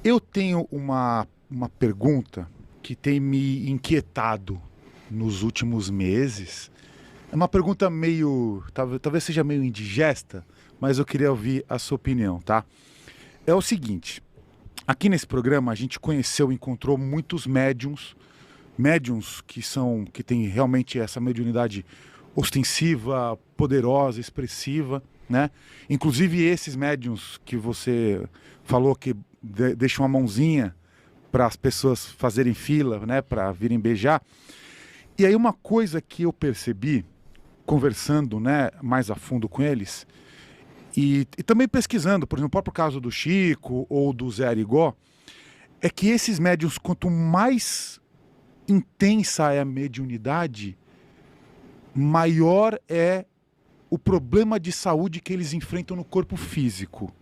Eu tenho uma pergunta que tem me inquietado nos últimos meses. É uma pergunta meio, talvez seja meio indigesta, mas eu queria ouvir a sua opinião, tá? É o seguinte, aqui nesse programa a gente conheceu, encontrou muitos médiums, médiums que têm realmente essa mediunidade ostensiva, poderosa, expressiva, né? Inclusive esses médiums que você falou que deixam a mãozinha para as pessoas fazerem fila, né, para virem beijar. E aí uma coisa que eu percebi conversando, né, mais a fundo com eles e também pesquisando, por exemplo, o próprio caso do Chico ou do Zé Arigó, é que esses médiums, quanto mais intensa é a mediunidade, maior é o problema de saúde que eles enfrentam no corpo físico.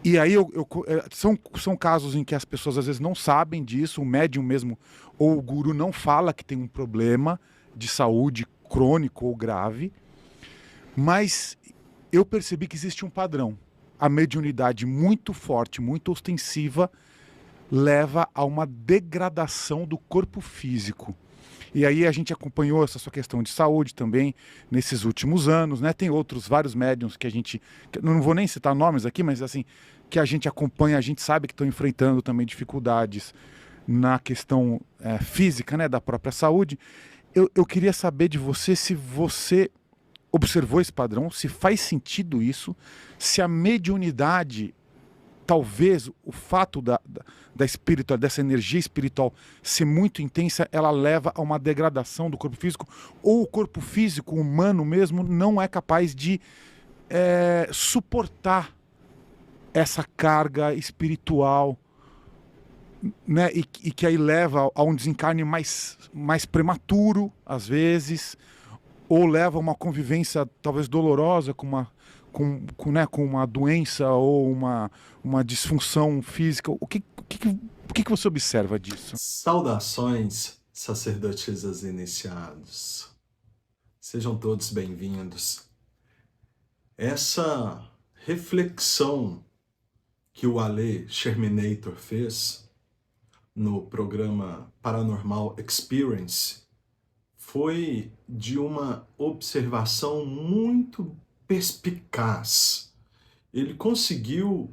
E aí são casos em que as pessoas às vezes não sabem disso, o médium mesmo ou o guru não fala que tem um problema de saúde crônico ou grave, mas eu percebi que existe um padrão. A mediunidade muito forte, muito ostensiva, leva a uma degradação do corpo físico. E aí a gente acompanhou essa sua questão de saúde também nesses últimos anos, né? Tem outros vários médiums que a gente, não vou nem citar nomes aqui, mas assim, que a gente acompanha, a gente sabe que estão enfrentando também dificuldades na questão física, né, da própria saúde. Eu queria saber de você se você observou esse padrão, se faz sentido isso, se a mediunidade, talvez o fato da espiritual, dessa energia espiritual ser muito intensa, ela leva a uma degradação do corpo físico, ou o corpo físico humano mesmo não é capaz de suportar essa carga espiritual, né? E que aí leva a um desencarne mais prematuro, às vezes, ou leva a uma convivência talvez dolorosa né, com uma doença ou uma disfunção física. O que você observa disso? Saudações, sacerdotisas iniciados. Sejam todos bem-vindos. Essa reflexão que o Ale Sherminator fez no programa Paranormal Experience foi de uma observação muito perspicaz. Ele conseguiu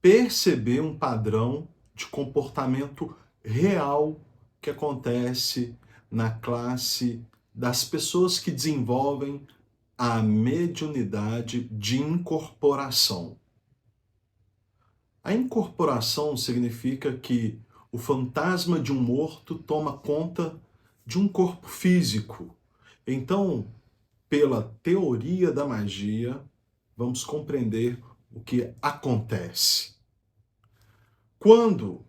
perceber um padrão de comportamento real que acontece na classe das pessoas que desenvolvem a mediunidade de incorporação. A incorporação significa que o fantasma de um morto toma conta de um corpo físico. Então, pela teoria da magia, vamos compreender o que acontece. Quando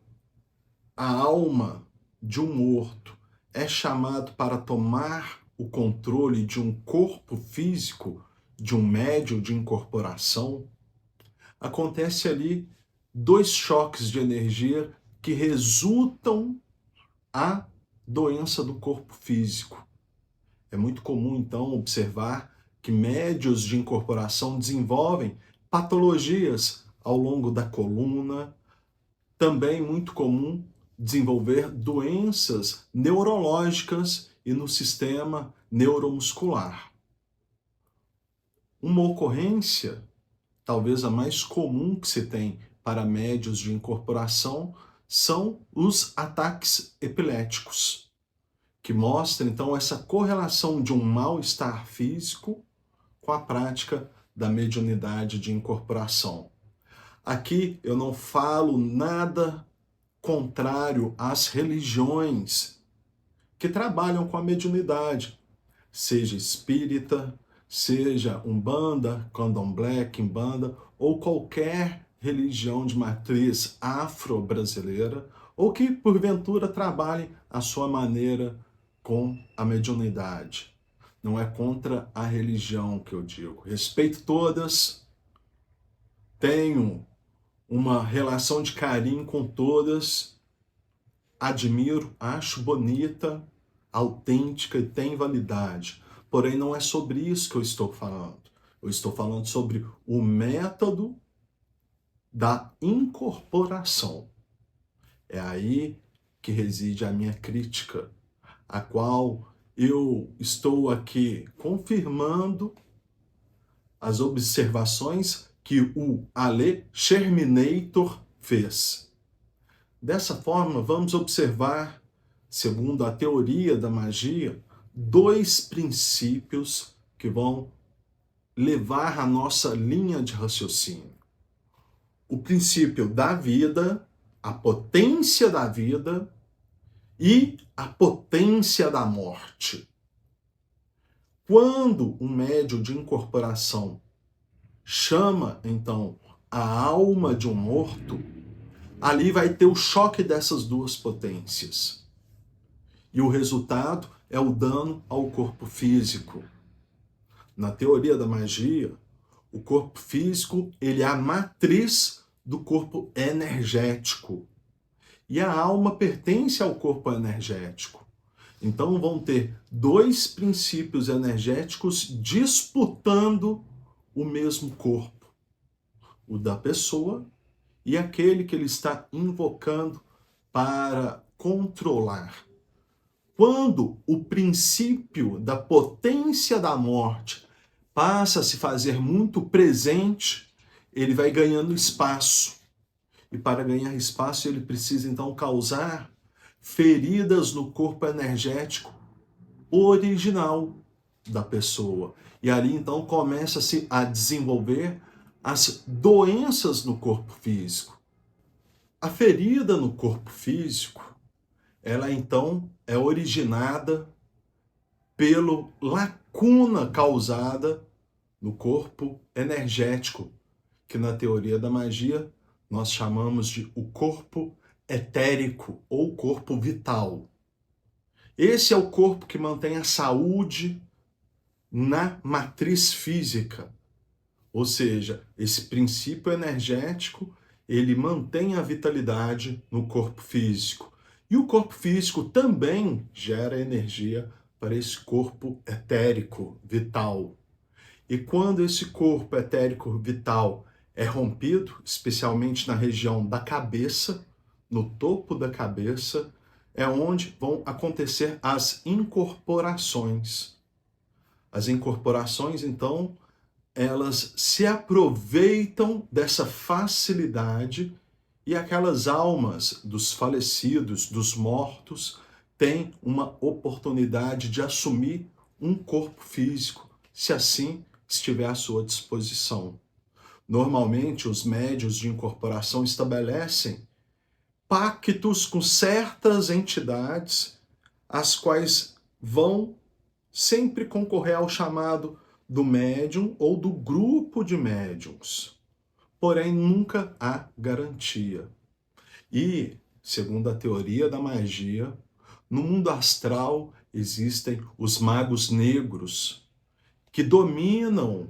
a alma de um morto é chamado para tomar o controle de um corpo físico, de um médium de incorporação, acontece ali dois choques de energia que resultam a doença do corpo físico. É muito comum, então, observar que médios de incorporação desenvolvem patologias ao longo da coluna. Também muito comum desenvolver doenças neurológicas e no sistema neuromuscular. Uma ocorrência, talvez a mais comum que se tem para médios de incorporação, são os ataques epiléticos, que mostram então essa correlação de um mal-estar físico com a prática da mediunidade de incorporação. Aqui eu não falo nada contrário às religiões que trabalham com a mediunidade, seja espírita, seja umbanda, candomblé, quimbanda, ou qualquer religião de matriz afro-brasileira, ou que porventura trabalhe à sua maneira com a mediunidade. Não é contra a religião que eu digo. Respeito todas, tenho uma relação de carinho com todas, admiro, acho bonita, autêntica e tem validade. Porém, não é sobre isso que eu estou falando. Eu estou falando sobre o método da incorporação. É aí que reside a minha crítica, a qual eu estou aqui confirmando as observações que o Ale Sherminator fez. Dessa forma, vamos observar, segundo a teoria da magia, dois princípios que vão levar a nossa linha de raciocínio. O princípio da vida, a potência da vida e a potência da morte. Quando um médium de incorporação chama, então, a alma de um morto, ali vai ter o choque dessas duas potências. E o resultado é o dano ao corpo físico. Na teoria da magia, o corpo físico ele é a matriz do corpo energético. E a alma pertence ao corpo energético. Então vão ter dois princípios energéticos disputando o mesmo corpo. O da pessoa e aquele que ele está invocando para controlar. Quando o princípio da potência da morte passa a se fazer muito presente, ele vai ganhando espaço. E para ganhar espaço, ele precisa então causar feridas no corpo energético original da pessoa. E ali então começa-se a desenvolver as doenças no corpo físico. A ferida no corpo físico, ela então é originada pela lacuna causada no corpo energético, que na teoria da magia nós chamamos de o corpo etérico ou corpo vital. Esse é o corpo que mantém a saúde na matriz física. Ou seja, esse princípio energético, ele mantém a vitalidade no corpo físico. E o corpo físico também gera energia para esse corpo etérico vital. E quando esse corpo etérico vital é rompido, especialmente na região da cabeça, no topo da cabeça, é onde vão acontecer as incorporações. As incorporações, então, elas se aproveitam dessa facilidade e aquelas almas dos falecidos, dos mortos, têm uma oportunidade de assumir um corpo físico, se assim estiver à sua disposição. Normalmente, os médiuns de incorporação estabelecem pactos com certas entidades, as quais vão sempre concorrer ao chamado do médium ou do grupo de médiums. Porém, nunca há garantia. E, segundo a teoria da magia, no mundo astral existem os magos negros, que dominam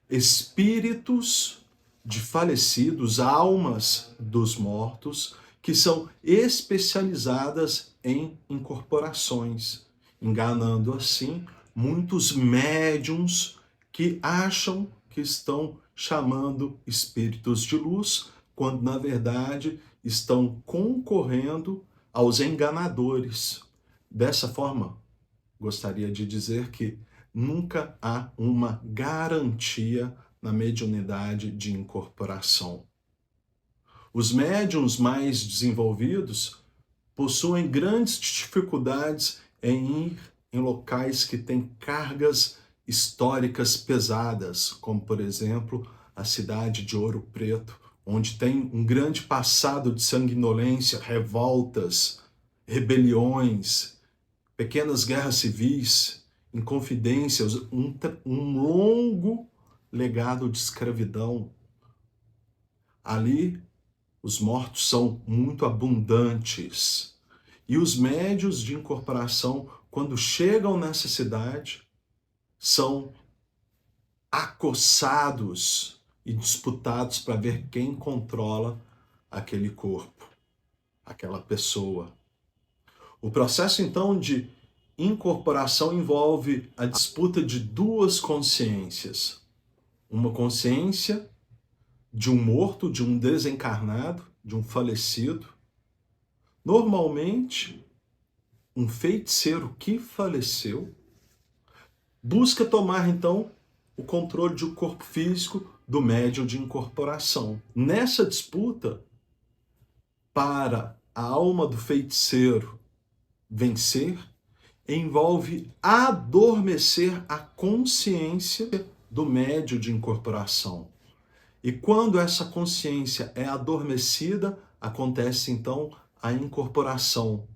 espíritos de falecidos, almas dos mortos, que são especializadas em incorporações, enganando assim muitos médiums que acham que estão chamando espíritos de luz, quando na verdade estão concorrendo aos enganadores. Dessa forma, gostaria de dizer que nunca há uma garantia na mediunidade de incorporação. Os médiuns mais desenvolvidos possuem grandes dificuldades em ir em locais que têm cargas históricas pesadas, como, por exemplo, a cidade de Ouro Preto, onde tem um grande passado de sanguinolência, revoltas, rebeliões, pequenas guerras civis, inconfidências, um longo legado de escravidão. Ali, os mortos são muito abundantes. E os médiuns de incorporação, quando chegam nessa cidade, são acossados e disputados para ver quem controla aquele corpo, aquela pessoa. O processo, então, de incorporação envolve a disputa de duas consciências. Uma consciência de um morto, de um desencarnado, de um falecido. Normalmente, um feiticeiro que faleceu busca tomar, então, o controle do corpo físico do médium de incorporação. Nessa disputa, para a alma do feiticeiro vencer, envolve adormecer a consciência do médium de incorporação. E quando essa consciência é adormecida, acontece então a incorporação.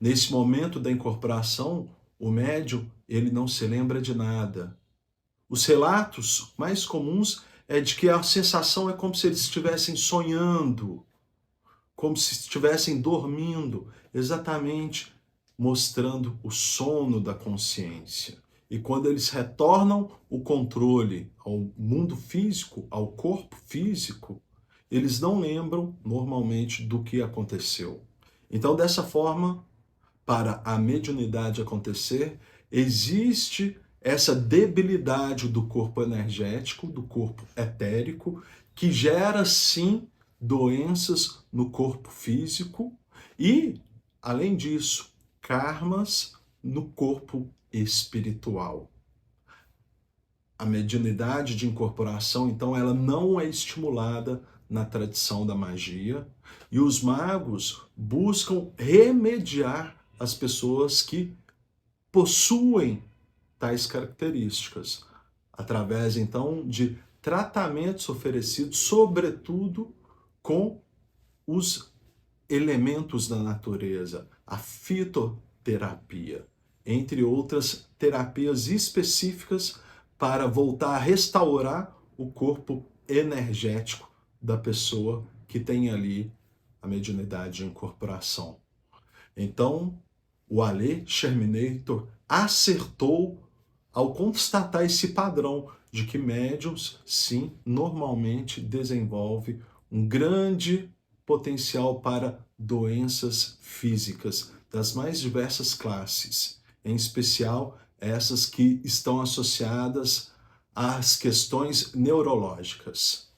Nesse momento da incorporação, o médium, ele não se lembra de nada. Os relatos mais comuns é de que a sensação é como se eles estivessem sonhando, como se estivessem dormindo, exatamente mostrando o sono da consciência. E quando eles retornam o controle ao mundo físico, ao corpo físico, eles não lembram normalmente do que aconteceu. Então, dessa forma, para a mediunidade acontecer, existe essa debilidade do corpo energético, do corpo etérico, que gera sim doenças no corpo físico e, além disso, karmas no corpo espiritual. A mediunidade de incorporação, então, ela não é estimulada na tradição da magia e os magos buscam remediar as pessoas que possuem tais características, através, então, de tratamentos oferecidos, sobretudo, com os elementos da natureza, a fitoterapia, entre outras terapias específicas para voltar a restaurar o corpo energético da pessoa que tem ali a mediunidade de incorporação. Então, o Alê Sherminator acertou ao constatar esse padrão de que médiums, sim, normalmente desenvolvem um grande potencial para doenças físicas das mais diversas classes, em especial essas que estão associadas às questões neurológicas.